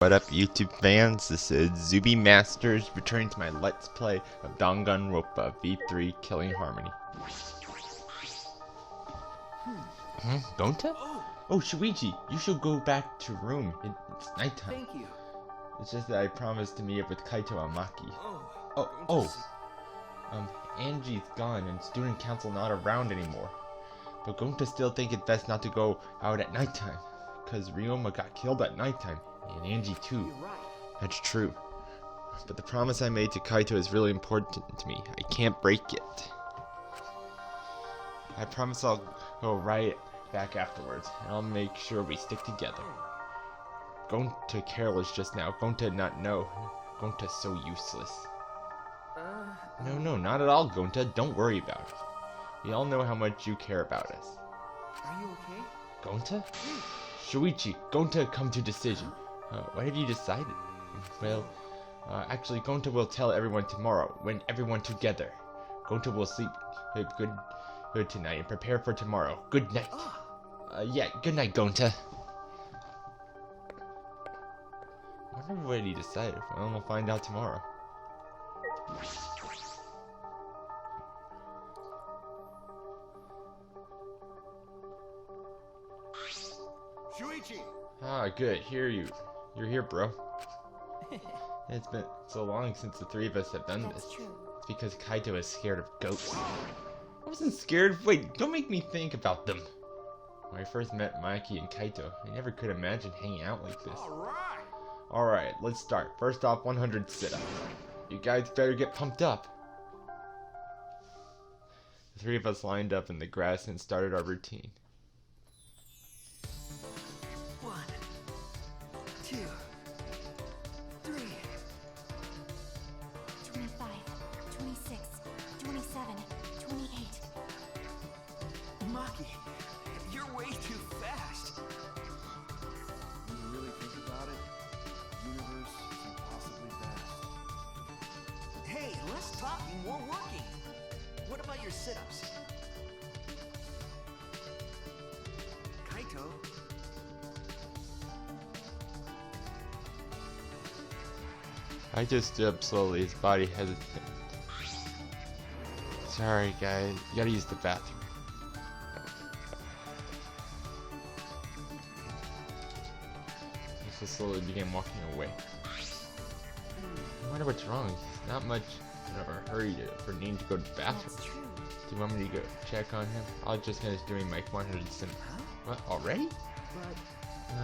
What up, YouTube fans? This is Zuby Masters returning to my Let's Play of Danganronpa V3 Killing Harmony. Gonta? Oh, Shuichi, you should go back to room. It's nighttime. Thank you. It's just that I promised to meet up with Kaito and Maki. Angie's gone and student council not around anymore. But Gonta still think it best not to go out at nighttime, cause Ryoma got killed at nighttime. And Angie too. You're right. That's true. But the promise I made to Kaito is really important to me. I can't break it. I promise I'll go right back afterwards, and I'll make sure we stick together. Gonta careless just now. Gonta not know. Gonta's so useless. No, not at all, Gonta. Don't worry about it. We all know how much you care about us. Are you okay? Gonta? Shuichi, Gonta come to decision. What have you decided? Well, actually, Gonta will tell everyone tomorrow, when everyone together. Gonta will sleep good tonight and prepare for tomorrow. Good night. Yeah, good night, Gonta. I wonder what he decided. Well, we'll find out tomorrow. Shuichi! Ah, good. You're here, bro. It's been so long since the three of us have done this. That's true. It's because Kaito is scared of ghosts. I wasn't scared. Wait, don't make me think about them. When I first met Maki and Kaito, I never could imagine hanging out like this. Alright, let's start. First off, 100 sit-ups. You guys better get pumped up. The three of us lined up in the grass and started our routine. 1, 2, 3. 25, 26, 27, 28. Maki, you're way too fast. When you really think about it, the universe is impossibly fast. Hey, less talking, more working. What about your sit-ups? Kaito? I just stood up slowly, his body hesitant. Sorry guys, you gotta use the bathroom. He just slowly began walking away. I wonder what's wrong. He's not much in a hurry for needing to go to the bathroom. That's true. Do you want me to go check on him? I'll just finish doing my 100 sim. What, already?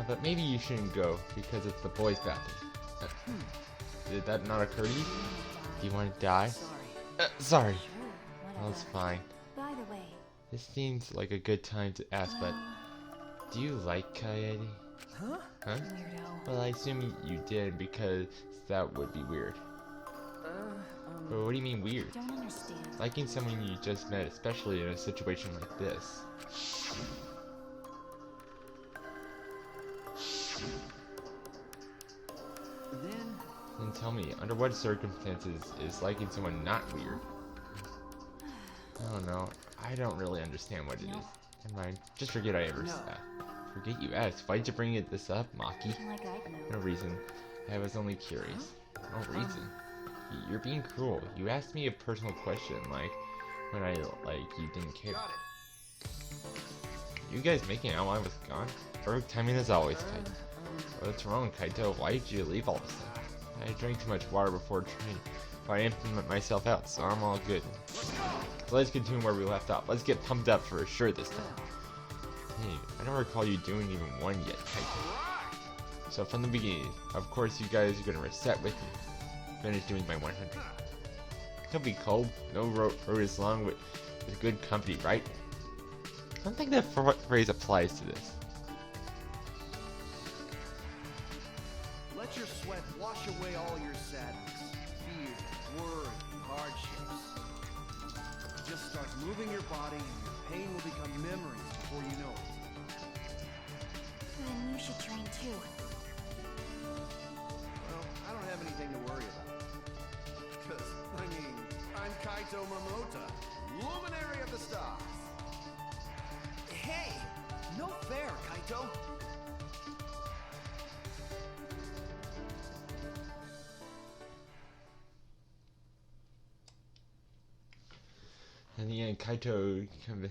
But maybe you shouldn't go, because it's the boys' bathroom. Did that not occur to you? Do you want to die? Sorry. Sure, Well, it's whatever. fine. By the way, This seems like a good time to ask, but do you like Kaede? Huh? Huh? weirdo. Well, I assume you did, because that would be weird. But what do you mean weird? Don't understand. Liking someone you just met, especially in a situation like this. Then tell me, under what circumstances is liking someone not weird? I don't know. I don't really understand what it is. Never mind. Just forget I ever said that. Forget you asked. Why'd you bring this up, Maki? Like I'd know. No reason. I was only curious. No reason. You're being cruel. You asked me a personal question, like, when you didn't care. You guys making out while I was gone? Perfect timing as always, Kaito. What's wrong, Kaito? Why did you leave all of a sudden? I drank too much water before training, but I emptied myself out, so I'm all good. So let's continue where we left off. Let's get pumped up for sure this time. Hey, I don't recall you doing even one yet, Kaito. So from the beginning, of course you guys are gonna reset with me. Finish doing my 100. Don't be cold. No road is long with good company, right? I don't think that phrase applies to this. Let your sweat wash away all your sadness, fear, worry, and hardships. Just start moving your body and your pain will become memories before you know it. Then you should train too. Well, I don't have anything to worry about. Because, I'm Kaito Momota, luminary of the stars. Hey, no fair, Kaito. And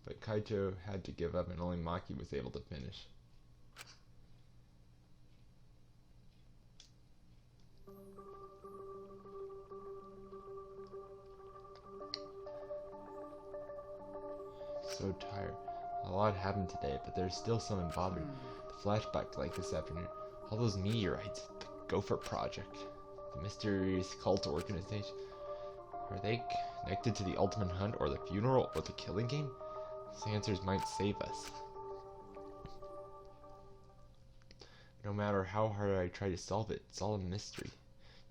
but Kaito had to give up and only Maki was able to finish. So tired. A lot happened today, but there's still something bothering me. The flashback like this afternoon. All those meteorites. The Gopher Project. The mysterious cult organization. Are they connected to the ultimate hunt or the funeral or the killing game? These answers might save us. No matter how hard I try to solve it, it's all a mystery.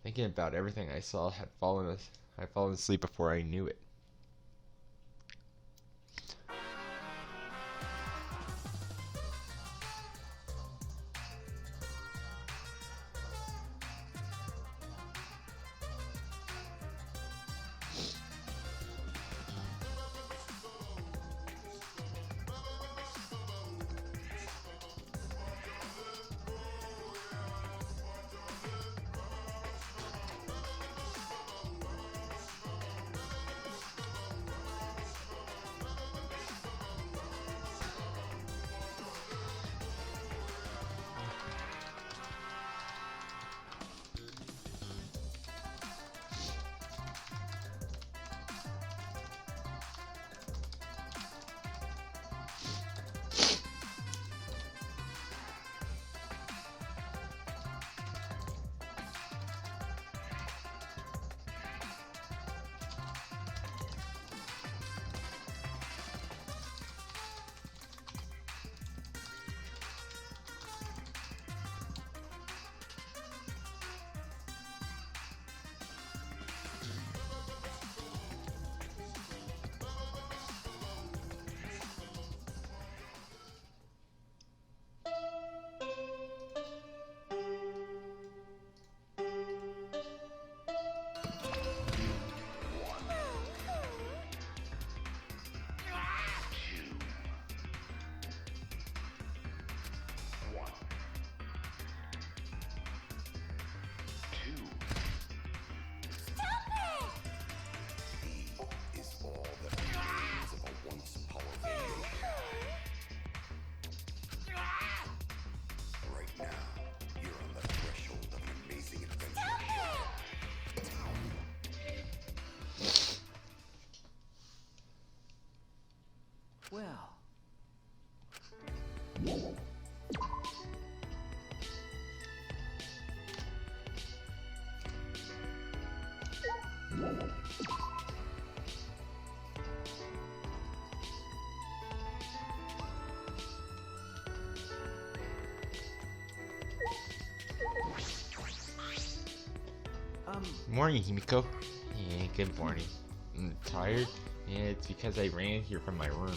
Thinking about everything I saw had fallen asleep before I knew it. Well. Morning, Himiko. Yeah, good morning. Tired? Yeah, it's because I ran here from my room.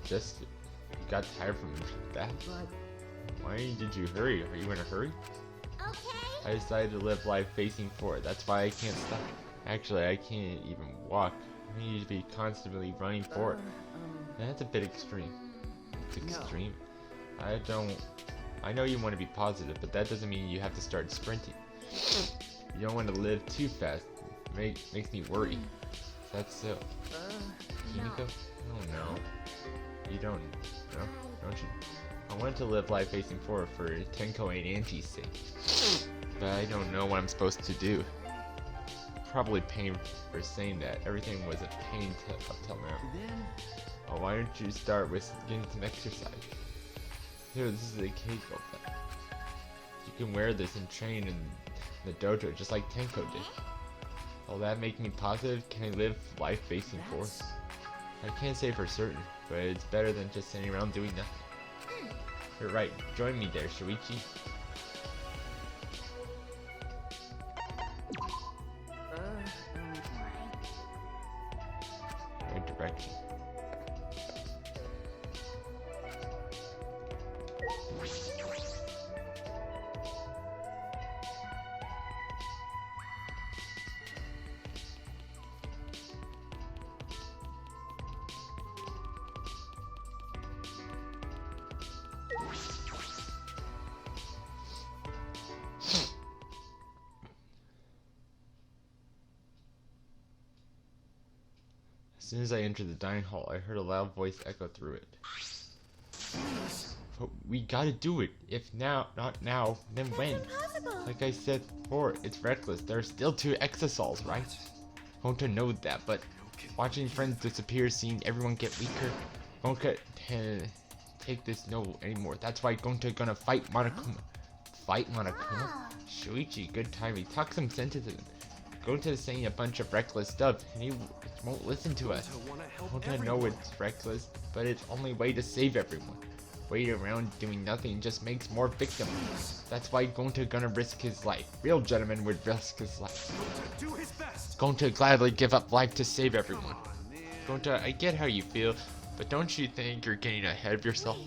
You got tired from that? But Why did you hurry? Are you in a hurry? Okay. I decided to live life facing forward. That's why I can't stop. Actually, I can't even walk. I need to be constantly running forward. That's a bit extreme. It's extreme. I know you want to be positive, but that doesn't mean you have to start sprinting. You don't want to live too fast. Makes me worry. That's so. Himiko? Oh no. You don't know, don't you? I want to live life facing forward for Tenko and Angie's sake. But I don't know what I'm supposed to do. Probably pain for saying that. Everything was a pain up till now. then Oh, why don't you start with getting some exercise? Here, this is a cable bag. You can wear this and train in the dojo just like Tenko did. Will that make me positive? Can I live life facing forward? I can't say for certain, but it's better than just sitting around doing nothing. You're right. Join me there, Shuichi. Right direction. soon as I entered the dining hall, I heard a loud voice echo through it. But we gotta do it. If not now, then when? Impossible. Like I said before, it's reckless. There are still 2 exosols, right? Gonta knows that, but watching friends disappear, seeing everyone get weaker, Gonta can't take this no anymore. That's why Gonta gonna fight Monokuma. Fight Monokuma? Shuichi, good timing. Talk some sense into him. Gonta is saying a bunch of reckless stuff, and he won't listen to us. Gonta know it's reckless, but it's only way to save everyone. Waiting around doing nothing just makes more victims. That's why Gonta gonna risk his life. Real gentleman would risk his life. Do his best. Gonta gladly give up life to save everyone. Gonta, I get how you feel, but don't you think you're getting ahead of yourself?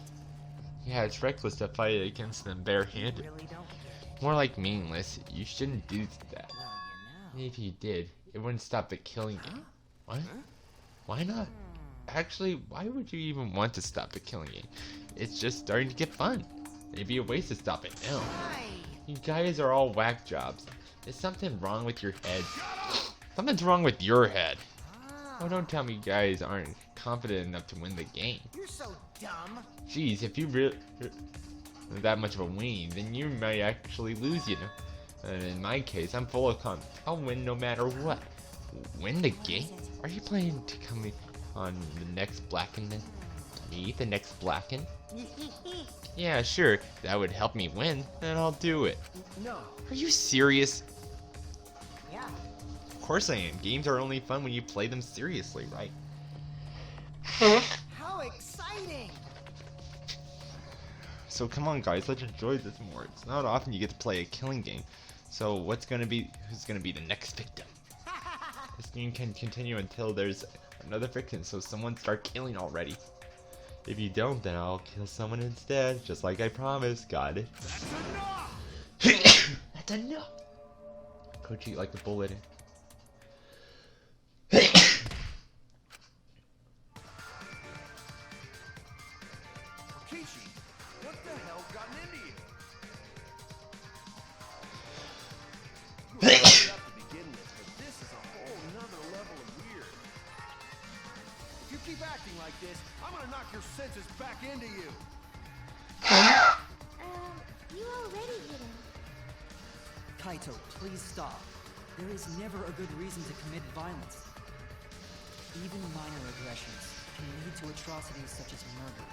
Yeah, it's reckless to fight against them barehanded. Really don't get it. More like meaningless. You shouldn't do that. Well, And if you did, it wouldn't stop the killing game. What? Why not? Actually, why would you even want to stop the killing game? It's just starting to get fun. It'd be a waste to stop it now. You guys are all whack jobs. Is something wrong with your head? Something's wrong with your head. Oh, don't tell me you guys aren't confident enough to win the game. You're so dumb. Jeez, if you really that much of a weenie, then you might actually lose, you know. And in my case, I'm full of confidence. I'll win no matter what. Win the game? Are you planning to come on the next Blacken then? Me, the next Blacken? Yeah, sure. That would help me win, and I'll do it. No. Are you serious? Yeah. Of course I am. Games are only fun when you play them seriously, right? How exciting! So come on, guys, let's enjoy this more. It's not often you get to play a killing game. So who's gonna be the next victim? This game can continue until there's another victim, so someone start killing already. If you don't, then I'll kill someone instead, just like I promised. Got it? That's enough. That's enough! Coach, eat like a bullet. Ichi, what the hell's gotten into you? You were already up to begin with, but this is a whole nother level of weird. If you keep acting like this, I'm gonna knock your senses back into you. You already hit him. Kaito, please stop. There is never a good reason to commit violence. Even minor aggressions can lead to atrocities such as murder.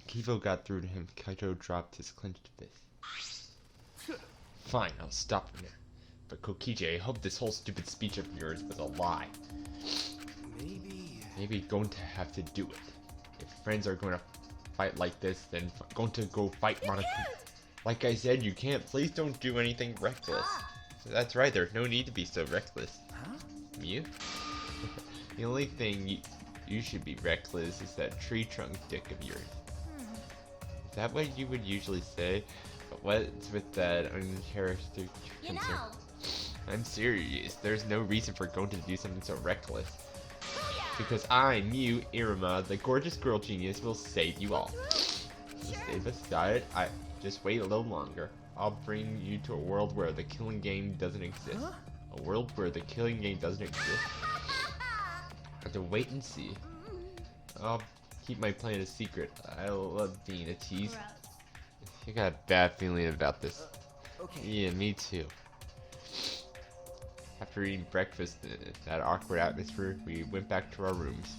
Kivo got through to him. Kaito dropped his clenched fist. Fine, I'll stop him there. But Kokiji, I hope this whole stupid speech of yours was a lie. Maybe going to have to do it. If friends are going to fight like this, then going to go fight Monokuma. Like I said, you can't. Please don't do anything reckless. So that's right, there's no need to be so reckless. Huh? You? The only thing you should be reckless is that tree trunk dick of yours. Is that what you would usually say? But what's with that uncharacteristic concern? I'm serious. There's no reason for going to do something so reckless. Because I, Mew, Iruma, the gorgeous girl genius, will save you all. Save us, got it? Just wait a little longer. I'll bring you to a world where the killing game doesn't exist. A world where the killing game doesn't exist. Have to wait and see. I'll keep my plan a secret. I love being a tease. I got a bad feeling about this. Okay. Yeah, me too. After eating breakfast in that awkward atmosphere, we went back to our rooms.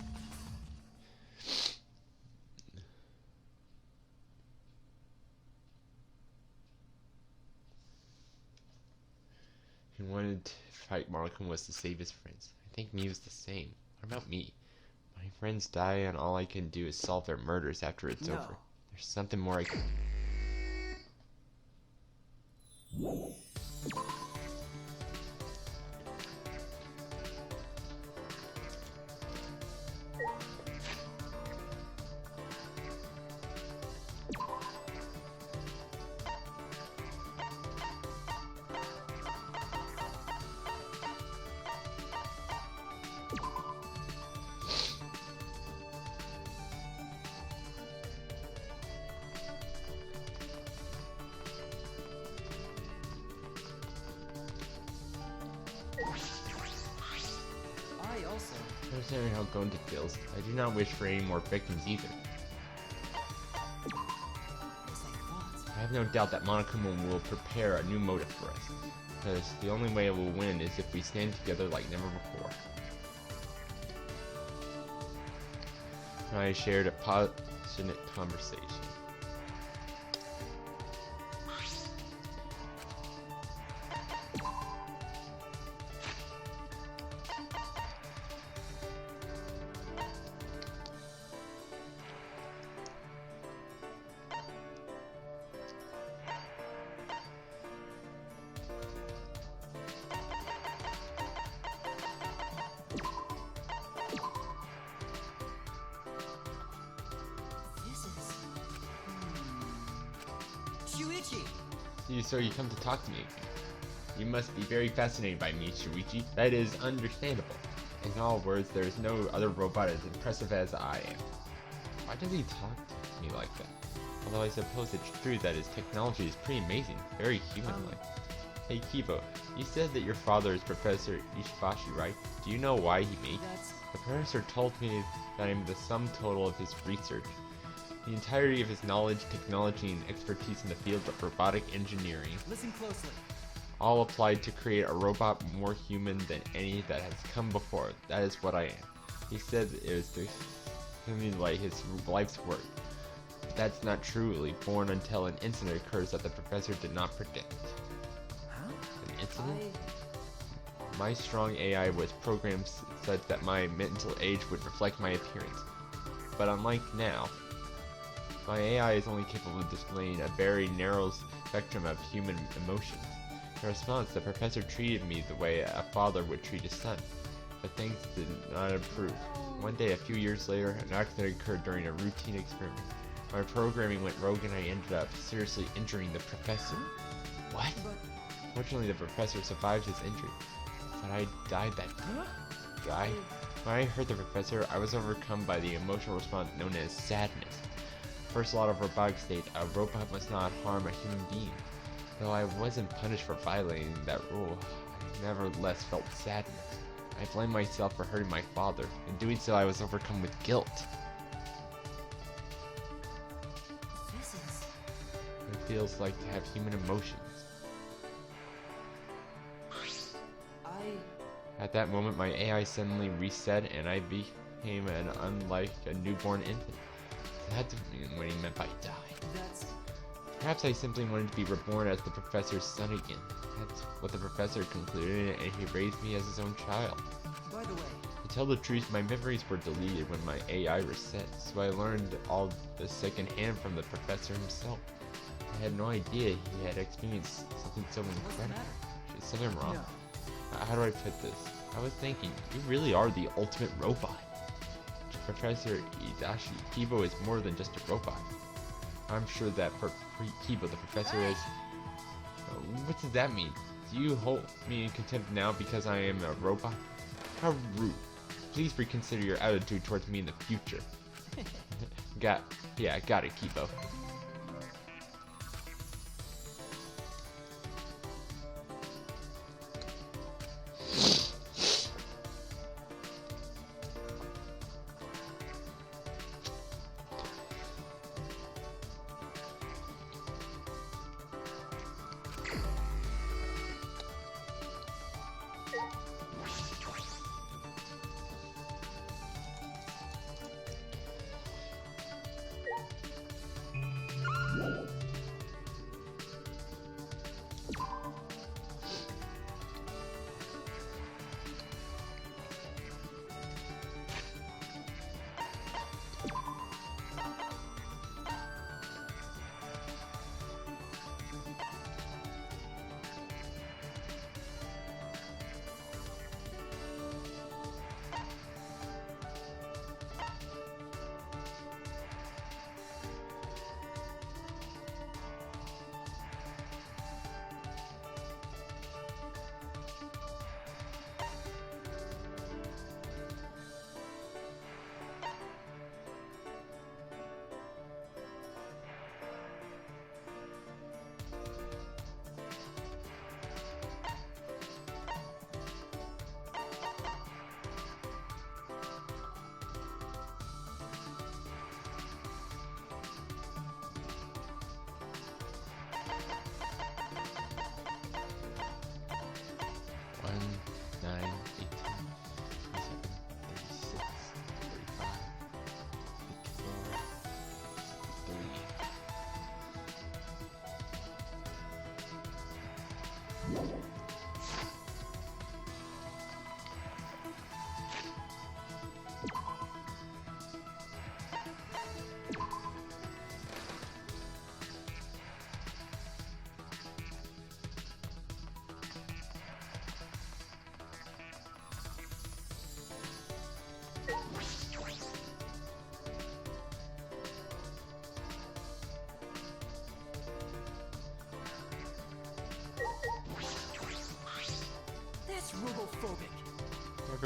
He wanted to fight Monokuma was to save his friends. I think me was the same. What about me? My friends die and all I can do is solve their murders after it's over. There's something more I can... Considering how Gonta feels, I do not wish for any more victims either. I have no doubt that Monokuma will prepare a new motive for us, because the only way it will win is if we stand together like never before. I shared a passionate conversation. So you come to talk to me again. You must be very fascinated by me, Shuichi. That is understandable. In all words, there is no other robot as impressive as I am. Why does he talk to me like that? Although I suppose it's true that his technology is pretty amazing, very human-like. Hey Kibo, you said that your father is Professor Ishibashi, right? Do you know why he made it? The professor told me that I'm the sum total of his research. The entirety of his knowledge, technology, and expertise in the field of robotic engineering. Listen closely. All applied to create a robot more human than any that has come before. That is what I am. He said it was to simulate his life's work. But that's not truly born until an incident occurs that the professor did not predict. Huh? An incident? My strong AI was programmed such that my mental age would reflect my appearance. But unlike now, my AI is only capable of displaying a very narrow spectrum of human emotions. In response, the professor treated me the way a father would treat his son, but things did not improve. One day, a few years later, an accident occurred during a routine experiment. My programming went rogue and I ended up seriously injuring the professor. What? Fortunately, the professor survived his injury, but I died that day. When I heard the professor, I was overcome by the emotional response known as sadness. First law of robotics states a robot must not harm a human being. Though I wasn't punished for violating that rule, I nevertheless felt sadness. I blamed myself for hurting my father. In doing so, I was overcome with guilt. It feels like to have human emotions. At that moment, my AI suddenly reset and I became unlike a newborn infant. That's what he meant by die. Perhaps I simply wanted to be reborn as the professor's son again. That's what the professor concluded, and he raised me as his own child. By the way, to tell the truth, my memories were deleted when my AI reset, so I learned all this secondhand from the professor himself. I had no idea he had experienced something so incredible. Is something wrong? How do I put this? I was thinking, you really are the ultimate robot. Professor Idashi, Kibo is more than just a robot. I'm sure that for Kibo, the professor is... what does that mean? Do you hold me in contempt now because I am a robot? How rude. Please reconsider your attitude towards me in the future. Got it, Kibo.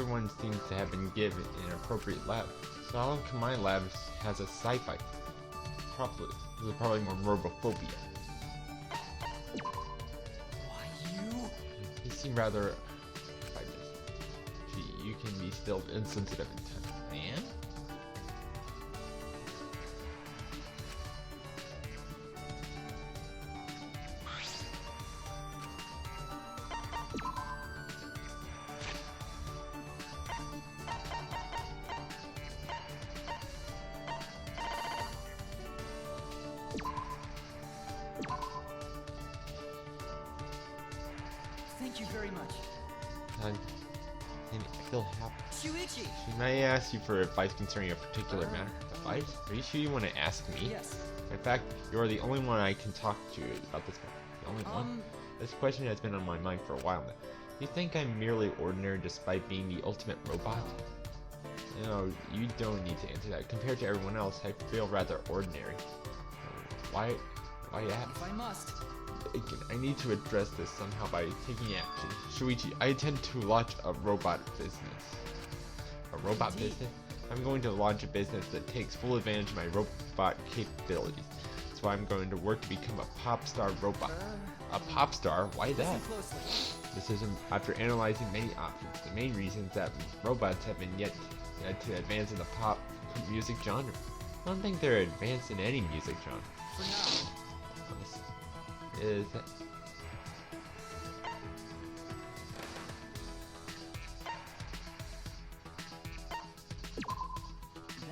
everyone seems to have been given an appropriate lab. So how come my lab has a sci-fi? There's probably more robophobia. Why you? You seem rather... Gee, you can be still insensitive at times. I am? Thank you very much. I feel happy. Shuichi! Should I ask you for advice concerning a particular matter? Advice? Are you sure you want to ask me? Yes. In fact, you're the only one I can talk to about this matter. The only one? This question has been on my mind for a while now. You think I'm merely ordinary despite being the ultimate robot? No, you don't need to answer that. Compared to everyone else, I feel rather ordinary. Why ask? If I must. I need to address this somehow by taking action. Shuichi, I intend to launch a robot business. A robot business? I'm going to launch a business that takes full advantage of my robot capabilities. So I'm going to work to become a pop star robot. A pop star? Why that? Listen closely. This is after analyzing many options. The main reasons that robots have been yet to advance in the pop music genre. I don't think they're advanced in any music genre. For now. Is that...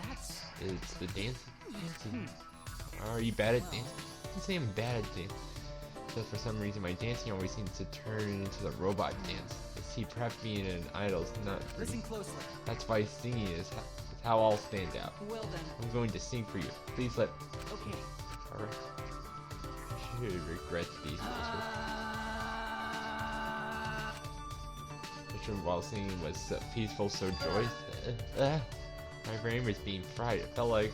That's... It's the dancing. Are you bad at dancing? I didn't say I'm bad at dancing. So for some reason my dancing always seems to turn into the robot dance. See, perhaps being an idol is not for Listen me. closely. That's why singing is how I'll stand out. Well then. I'm going to sing for you. Please let... Okay. Alright. I should regret these which while singing was so peaceful, so joyous. My brain was being fried. It felt like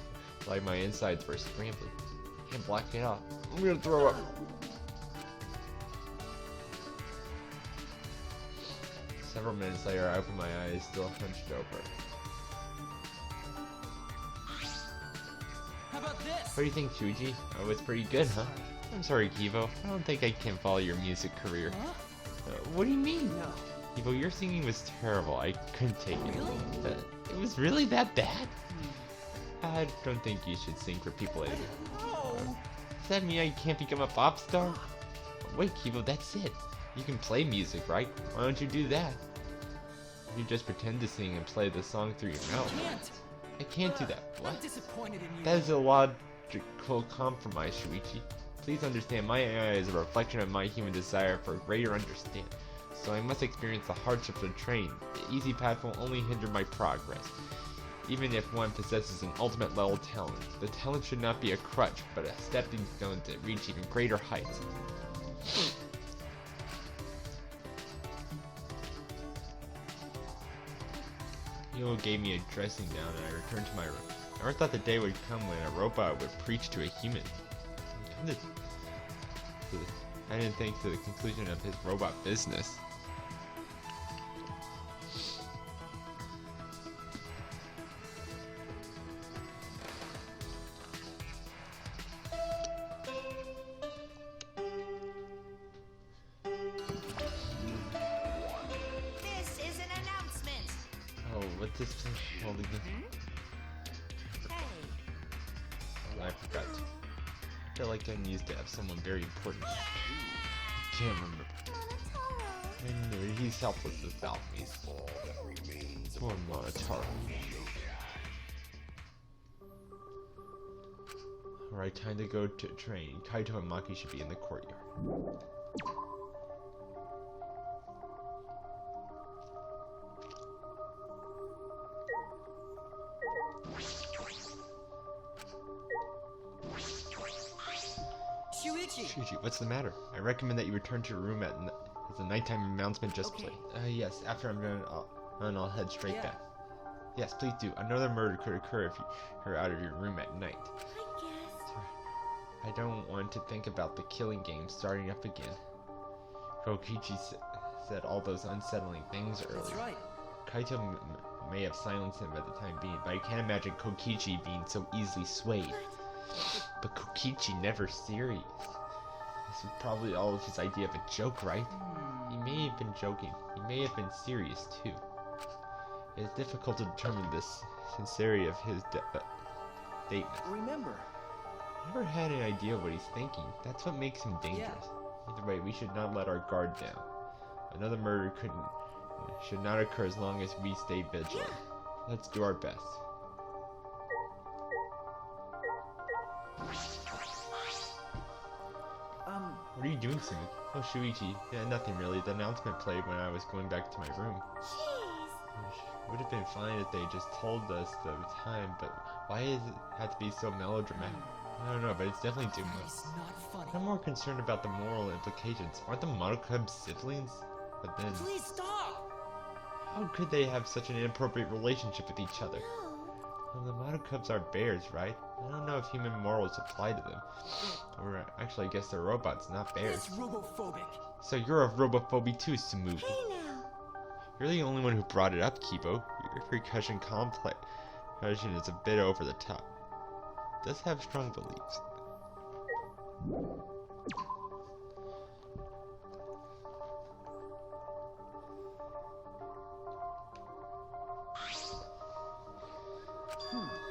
my insides were scrambling. I can't block it out. I'm gonna throw up. Several minutes later, I opened my eyes, still hunched over. How about this? What do you think, Shuji? Oh, it's pretty good, huh? I'm sorry, Kivo. I don't think I can follow your music career. Huh? What do you mean? No. Kivo, your singing was terrible. I couldn't take it. Really? It was really that bad? I don't think you should sing for people anymore. Oh. Does that mean I can't become a pop star? Wait, Kivo, that's it. You can play music, right? Why don't you do that? You just pretend to sing and play the song through your mouth. Can't. I can't do that. I'm What? disappointed in you. That is a logical compromise, Shuichi. Please understand, my AI is a reflection of my human desire for greater understanding. So I must experience the hardships of training. The easy path will only hinder my progress. Even if one possesses an ultimate level talent, the talent should not be a crutch, but a stepping stone to reach even greater heights. Hilo gave me a dressing down and I returned to my room. I never thought the day would come when a robot would preach to a human. I didn't think to the conclusion of his robot business. This is an announcement. Oh, what's this place called again? Hey, Oh, I forgot. I feel like I need to have someone very important. Can't remember. Monotaro. I know he's helpless without me. Poor Monotaro. Alright, time to go to train. Kaito and Maki should be in the courtyard. Shuichi. Shuji, what's the matter? I recommend that you return to your room as the nighttime announcement just Okay. played. Yes, after I'm done, I'll head straight Yeah. back. Yes, please do. Another murder could occur if you're out of your room at night. I guess. I don't want to think about the killing game starting up again. Kokichi said all those unsettling things That's earlier. right. Kaito may have silenced him at the time being, but I can't imagine Kokichi being so easily swayed. But Kokichi never serious. This was probably all of his idea of a joke, right? He may have been joking. He may have been serious too. It is difficult to determine the sincerity of his statement. Remember, I never had an idea of what he's thinking. That's what makes him dangerous. Either way, we should not let our guard down. Another murder should not occur as long as we stay vigilant. Let's do our best. What are you doing, Sumi? Oh, Shuichi. Yeah, nothing really. The announcement played when I was going back to my room. Jeez. Would have been fine if they just told us the time, but why does it have to be so melodramatic? I don't know, but it's definitely too much. It's not funny. I'm more concerned about the moral implications. Aren't the Monocubs siblings? But then, Please stop! how could they have such an inappropriate relationship with each other? No. Well, the Monocubs are bears, right? I don't know if human morals apply to them. Or actually, I guess they're robots, not bears. It's robophobic. So you're a robophobie too, Sumu. Hey now. You're the only one who brought it up, Kibo. Your percussion complex is a bit over the top. Does have strong beliefs.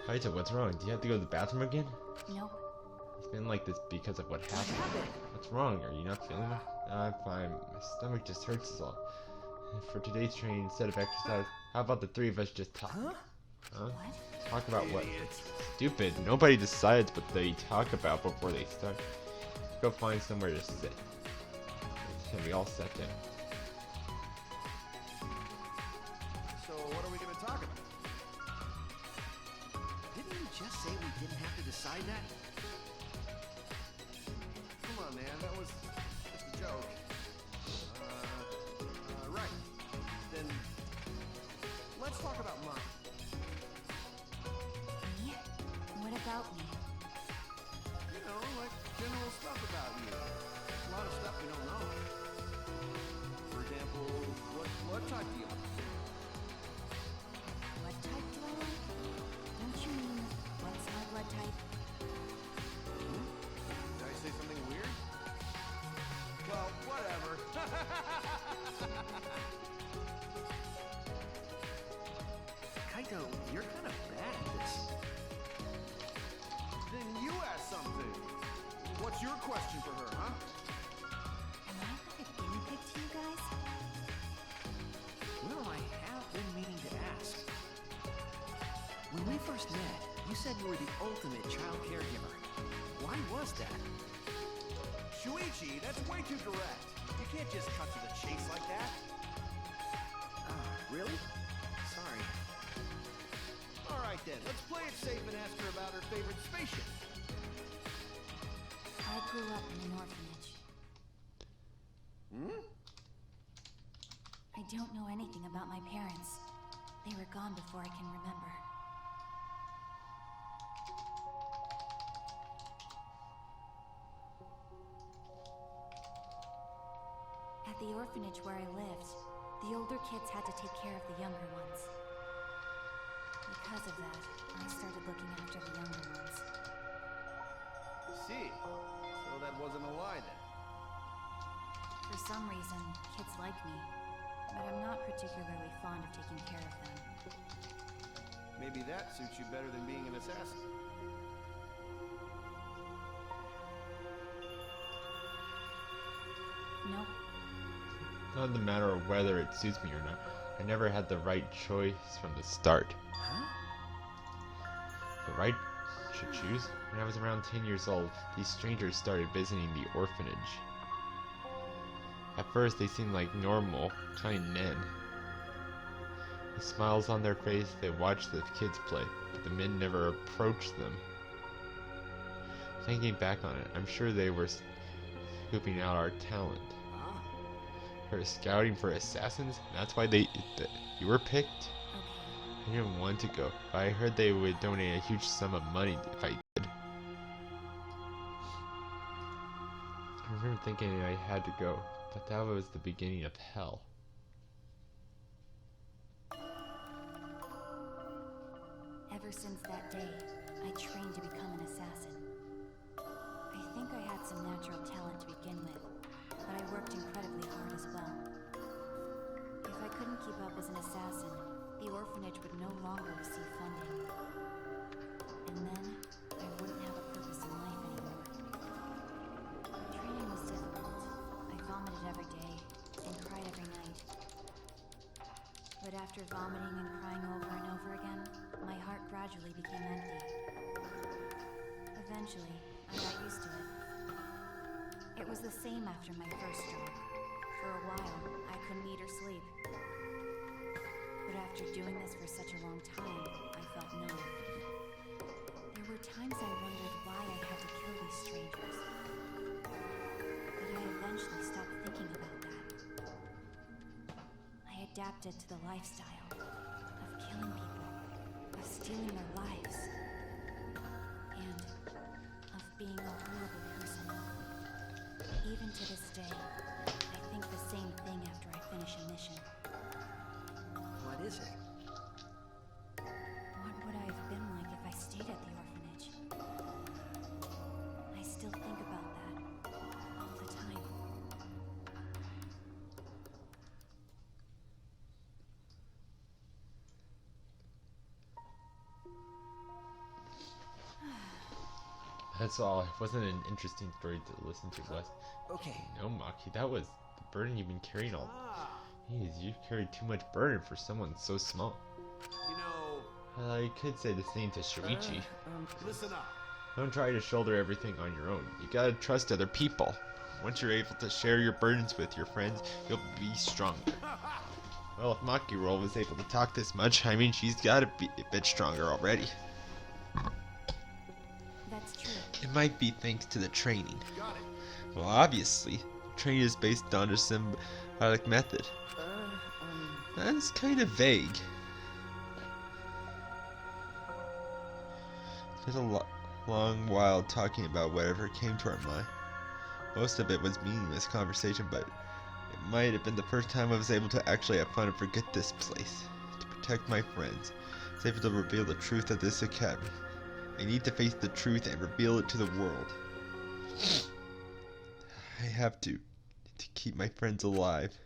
Kaito, what's wrong? Do you have to go to the bathroom again? Nope. It's been like this because of what happened. What's wrong? Are you not feeling well? I'm fine. My stomach just hurts is all. For today's training, instead of exercise, how about the three of us just talk? Huh? What? Talk about what? Stupid. Nobody decides what they talk about before they start. Let's go find somewhere to sit. And we all sat down. so what are we gonna talk about? Didn't you just say we didn't have to decide that? Come on, man, that was just a joke. Right. Then, let's talk about mine. Me? What about me? You know, like general stuff about you. A lot of stuff we don't know. For example, what type do you like? What type do I like? Don't you mean, what's my blood type? Did I say something weird? Well, whatever. Kaito, you're kind of bad at this. Then you ask something. What's your question for her, huh? Am I like a guinea pig to you guys? Well, I have been meaning to ask. When we first met, you said you were the ultimate child caregiver. Why was that? Shuichi, that's way too direct. You can't just cut to the chase like that. Really? Sorry. Alright then, let's play it safe and ask her about her favorite spaceship. I grew up in an orphanage. Hmm? I don't know anything about my parents. They were gone before I can remember. At the orphanage where I lived, the older kids had to take care of the younger ones. Because of that, I started looking after the younger ones. See. So that wasn't a lie then. For some reason, kids like me, but I'm not particularly fond of taking care of them. Maybe that suits you better than being an assassin. Nope. Not the matter of whether it suits me or not. I never had the right choice from the start. Huh? The right to choose? When I was around 10 years old, these strangers started visiting the orphanage. At first, they seemed like normal, kind men. With smiles on their face, they watched the kids play, but the men never approached them. Thinking back on it, I'm sure they were scooping out our talent. Ah. For scouting for assassins? That's why you were picked? Okay. I didn't want to go, but I heard they would donate a huge sum of money if I did. I remember thinking I had to go, but that was the beginning of hell. Ever since that day, I trained to become an assassin. I think I had some natural talent to begin with, but I worked incredibly hard as well. If I couldn't keep up as an assassin, the orphanage would no longer receive funding. And then, I wouldn't have a purpose in life anymore. Training was difficult. I vomited every day, and cried every night. But after vomiting and crying over and over again, my heart gradually became empty. Eventually, I got used to it. It was the same after my first job. For a while, I couldn't eat or sleep. But after doing this for such a long time, I felt numb. There were times I wondered why I had to kill these strangers. But I eventually stopped thinking about that. I adapted to the lifestyle of killing people, of stealing their lives, and of being a horrible person. Even to this day, I think the same thing after I finish a mission. What is it? What would I have been like if I stayed at the orphanage? I still think about that all the time. That's all. It wasn't an interesting story to listen to, was Okay. no, Maki, that was the burden you've been carrying all. Ah, Jeez, you've carried too much burden for someone so small. you know, You could say the same to Shuichi. listen up. Don't try to shoulder everything on your own. You gotta trust other people. Once you're able to share your burdens with your friends, you'll be stronger. Well, if Makiro was able to talk this much, I mean, she's gotta be a bit stronger already. That's true. It might be thanks to the training. Got it. Well, obviously, training is based on a symbiotic method. That's kind of vague. There's a long while talking about whatever came to our mind. Most of it was meaningless conversation, but it might have been the first time I was able to actually have fun and forget this place. To protect my friends, I was able to reveal the truth of this academy. I need to face the truth and reveal it to the world. I have to keep my friends alive.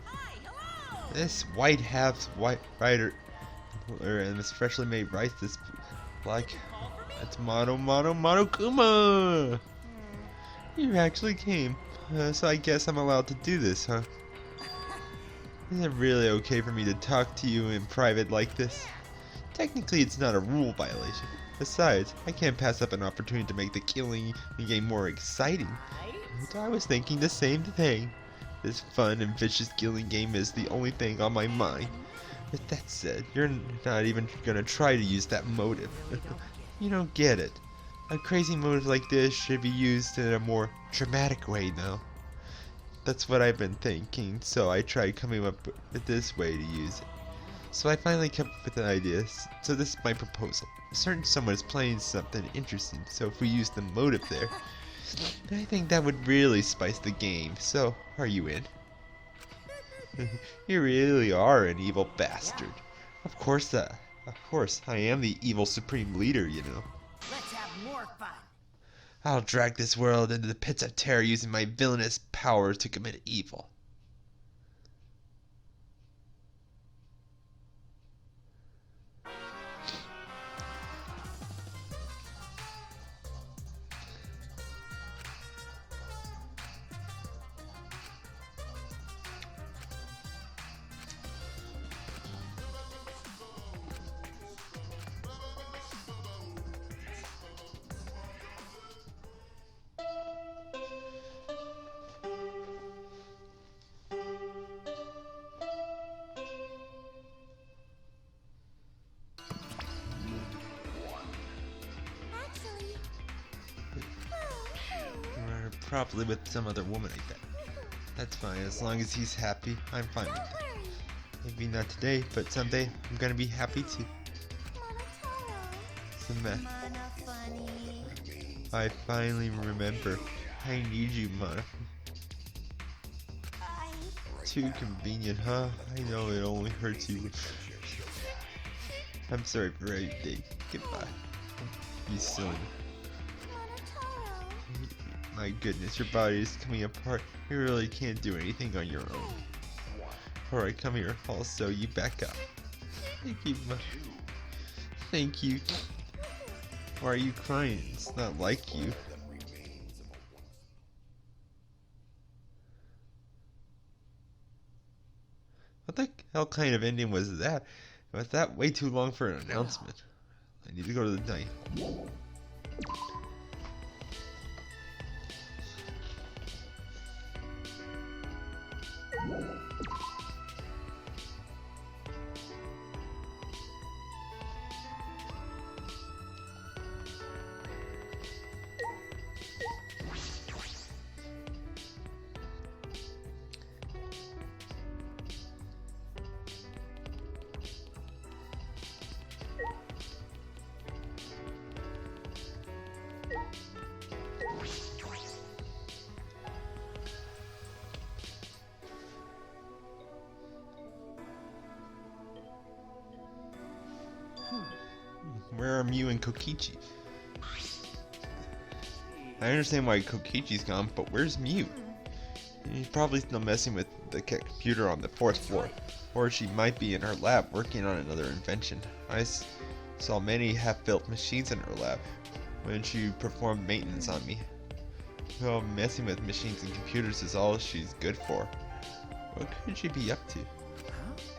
Hi, hello! This white white rider and this freshly made rice, this black, that's Mono Kuma. You actually came, so I guess I'm allowed to do this, huh? Is it really okay for me to talk to you in private like this? Technically, it's not a rule violation. Besides, I can't pass up an opportunity to make the killing game more exciting. Right? I was thinking the same thing. This fun and vicious killing game is the only thing on my mind. With that said, you're not even gonna try to use that motive. You don't get it. A crazy motive like this should be used in a more dramatic way, though. That's what I've been thinking, so I tried coming up with this way to use it. So I finally came up with an idea, so this is my proposal. A certain someone is playing something interesting, so if we use the motive there, I think that would really spice the game. So, are you in? You really are an evil bastard. Of course, I am the evil supreme leader, you know. Let's have more fun. I'll drag this world into the pits of terror using my villainous power to commit evil. Actually, Or probably with some other woman, I bet. That's fine, as long as he's happy, I'm fine with don't it. worry. Maybe not today, but someday I'm gonna be happy too. Monotaro. Sama, Mana funny. I finally remember. I need you, Mana. too convenient, huh? I know it only hurts you. I'm sorry for everything. Goodbye. You silly. My goodness, your body is coming apart. You really can't do anything on your own. Alright, come here. Also, you back up. Thank you. Thank you. Why are you crying? It's not like you. What the hell kind of ending was that? Was that way too long for an announcement? I need to go to the night. Where are Mew and Kokichi? I understand why Kokichi's gone, but where's Mew? He's probably still messing with the computer on the 4th floor. Or she might be in her lab working on another invention. I saw many half-built machines in her lab when she performed maintenance on me. Well, messing with machines and computers is all she's good for. What could she be up to?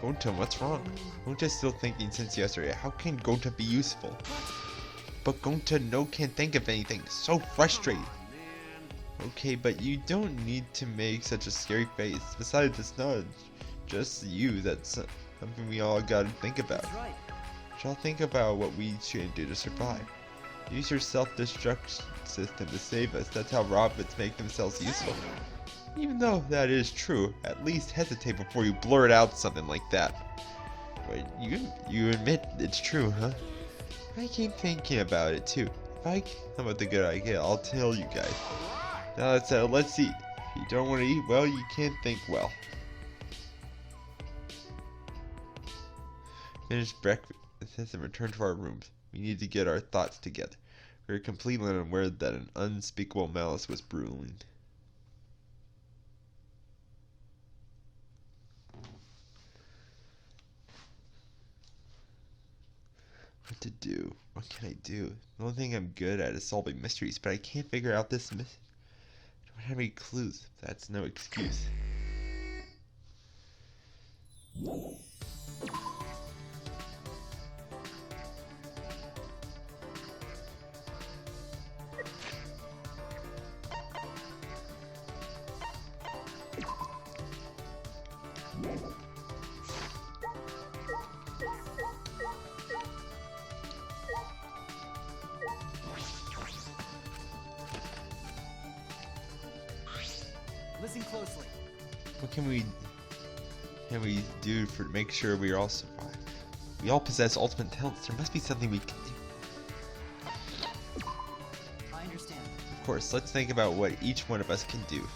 Gonta, what's wrong? Gonta's still thinking since yesterday. How can Gonta be useful? But Gonta can't think of anything. So frustrating. Okay, but you don't need to make such a scary face. Besides, it's not just you. That's something we all gotta think about. Shall think about what we should do to survive. Use your self-destruct system to save us. That's how robots make themselves useful. Even though that is true, at least hesitate before you blurt out something like that. Wait, you admit it's true, huh? I keep thinking about it too. If I come up with a good idea, I'll tell you guys. Now that's it, let's eat. If you don't want to eat well, you can't think well. Finish breakfast and return to our rooms. We need to get our thoughts together. We were completely unaware that an unspeakable malice was brewing. What to do? What can I do? The only thing I'm good at is solving mysteries, but I can't figure out this mystery. I don't have any clues. That's no excuse. Listen closely. What can we do to make sure we all survive? We all possess ultimate talents. There must be something we can do. I understand. Of course, let's think about what each one of us can do.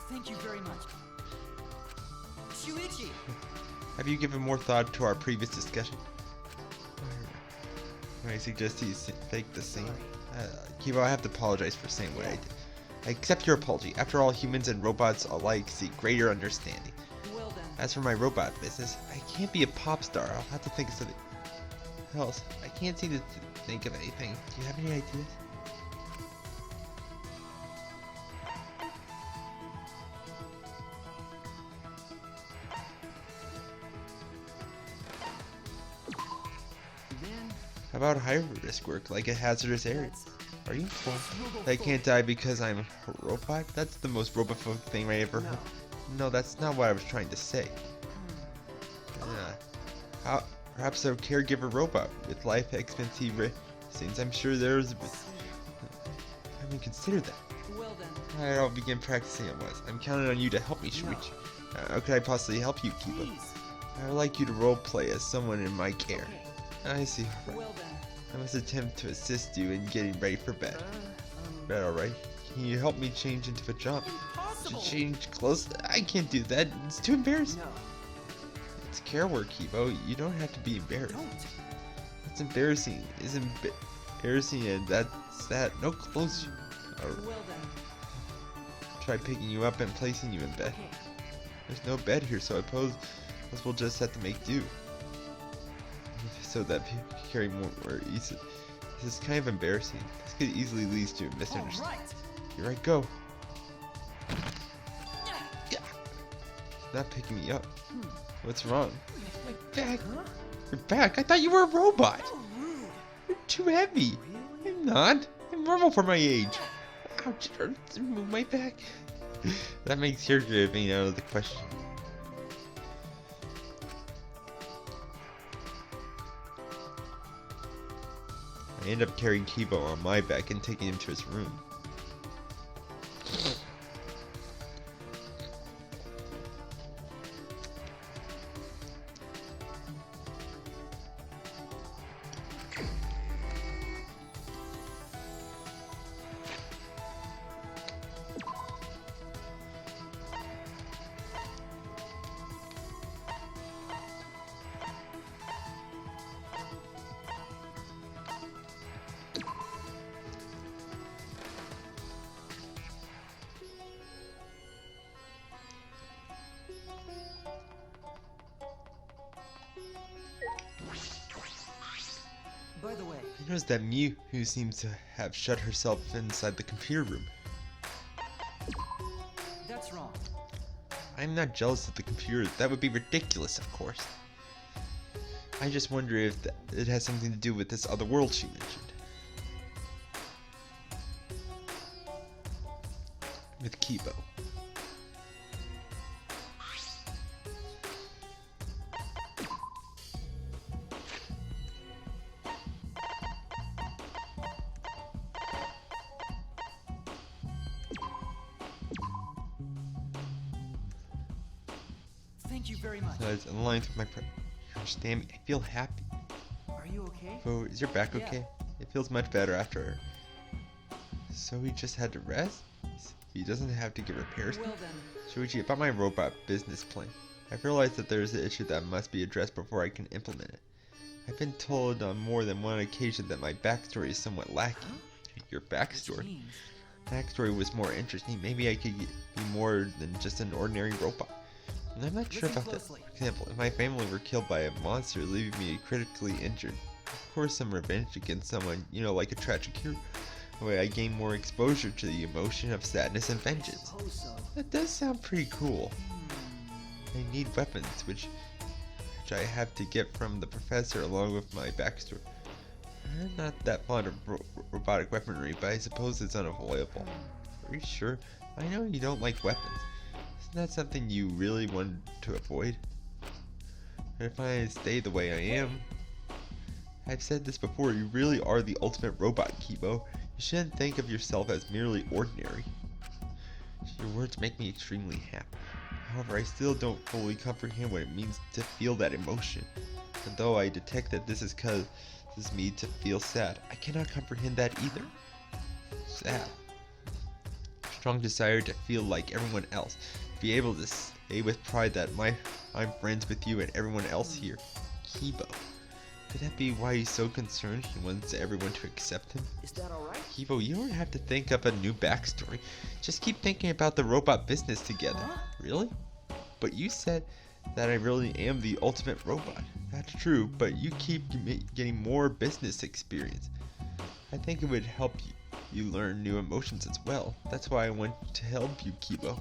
Thank you very much. Shuichi! Have you given more thought to our previous discussion? I suggest you fake the same. Kiba, I have to apologize for saying what I did. I accept your apology. After all, humans and robots alike seek greater understanding. Well then. As for my robot business, I can't be a pop star. I'll have to think of something else. I can't seem to think of anything. Do you have any ideas? How about high-risk work, like a hazardous area? That's Are you informed robophobic. that I can't die because I'm a robot? That's the most robophobic thing I ever heard. No, that's not what I was trying to say. Perhaps a caregiver robot with life expectancy since I'm sure there's... I haven't considered that. Well then, Alright, I'll begin practicing at once. I'm counting on you to help me, Shuichi. How could I possibly help you, Kiba? please. I would like you to roleplay as someone in my care. Okay. I see. Right. Well then, I must attempt to assist you in getting ready for bed. Bed, alright? Can you help me change into pajamas? Impossible. Change clothes? I can't do that. It's too embarrassing. no, It's care work, Kibo. You don't have to be embarrassed. don't. It's embarrassing. It's embarrassing, and that's that. No clothes. Or Well then, try picking you up and placing you in bed. okay. There's no bed here, so I suppose we'll just have to make do. So that people can carry more easily. This is kind of embarrassing. This could easily lead to a All misunderstanding. right. Here I go. Yeah. Not picking me up. What's wrong? My back. Huh? Your back? I thought you were a robot. How rude. You're too heavy. I'm not. I'm normal for my age. Ouch, it hurts to move my back. That makes caregiving out of the question. I end up carrying Kibo on my back and taking him to his room. By the way, I noticed that Miu, who seems to have shut herself inside the computer room. that's wrong. I'm not jealous of the computer. That would be ridiculous, of course. I just wonder if it has something to do with this other world she mentioned. With Kibo. Thank you very much. So it's in line with my you understand me? I feel happy. Are you okay? Oh, is your back Yeah. okay? It feels much better after. So he just had to rest? He doesn't have to get repairs? Well then, Shuichi, about my robot business plan. I've realized that there is an issue that must be addressed before I can implement it. I've been told on more than one occasion that my backstory is somewhat lacking. Your which backstory? means Backstory was more interesting. Maybe I could be more than just an ordinary robot. And I'm not sure Listen about that. closely. For example, if my family were killed by a monster, leaving me critically injured. Of course, some revenge against someone, like a tragic hero. Way I gain more exposure to the emotion of sadness and vengeance. suppose so. That does sound pretty cool. I need weapons, which I have to get from the professor along with my backstory. I'm not that fond of robotic weaponry, but I suppose it's unavoidable. Are you sure? I know you don't like weapons. Isn't that something you really want to avoid? If I stay the way I am... I've said this before, you really are the ultimate robot, Kibo. You shouldn't think of yourself as merely ordinary. Your words make me extremely happy. However, I still don't fully comprehend what it means to feel that emotion. And though I detect that this causes me to feel sad, I cannot comprehend that either. Sad. Strong desire to feel like everyone else. Be able to say with pride that I'm friends with you and everyone else here. Kibo. Could that be why he's so concerned he wants everyone to accept him? Is that alright? Kibo, you don't have to think up a new backstory. Just keep thinking about the robot business together. Huh? Really? But you said that I really am the ultimate robot. That's true, but you keep getting more business experience. I think it would help you learn new emotions as well. That's why I want to help you, Kibo.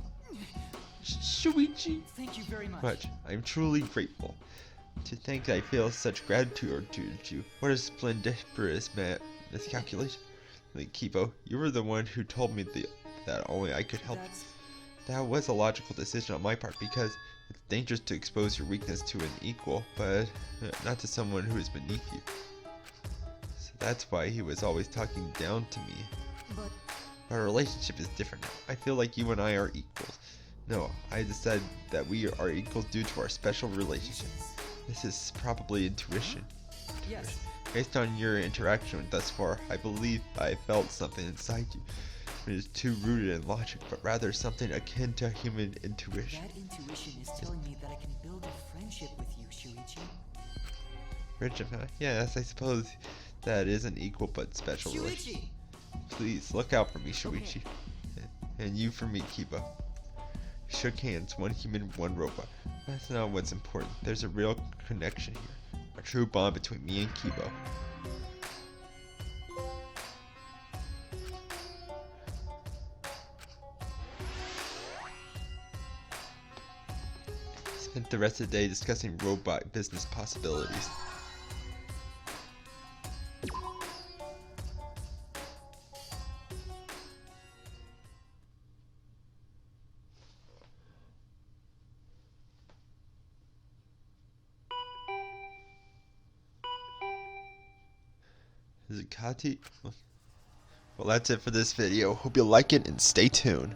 Shuichi. Thank you very much. Much. I'm truly grateful. To think I feel such gratitude towards you. What a splendiferous miscalculation. Like, Kibo, you were the one who told me that only I could help you. That's... That was a logical decision on my part because it's dangerous to expose your weakness to an equal, but not to someone who is beneath you. So that's why he was always talking down to me. But... Our relationship is different now. I feel like you and I are equals. No, I decided that we are equals due to our special relationship. This is probably intuition. Yes. Based on your interaction thus far, I believe I felt something inside you. It is too rooted in logic, but rather something akin to human intuition. That intuition is telling me that I can build a friendship with you, Shuichi. Friendship, huh? Yes, I suppose that is an equal but special relationship. Shuichi! Please, look out for me, Shuichi. And you for me, Kiba. Shook hands, one human, one robot. That's not what's important. There's a real connection here. A true bond between me and Kibo. Spent the rest of the day discussing robot business possibilities. Is it Kati? Well, that's it for this video. Hope you like it and stay tuned.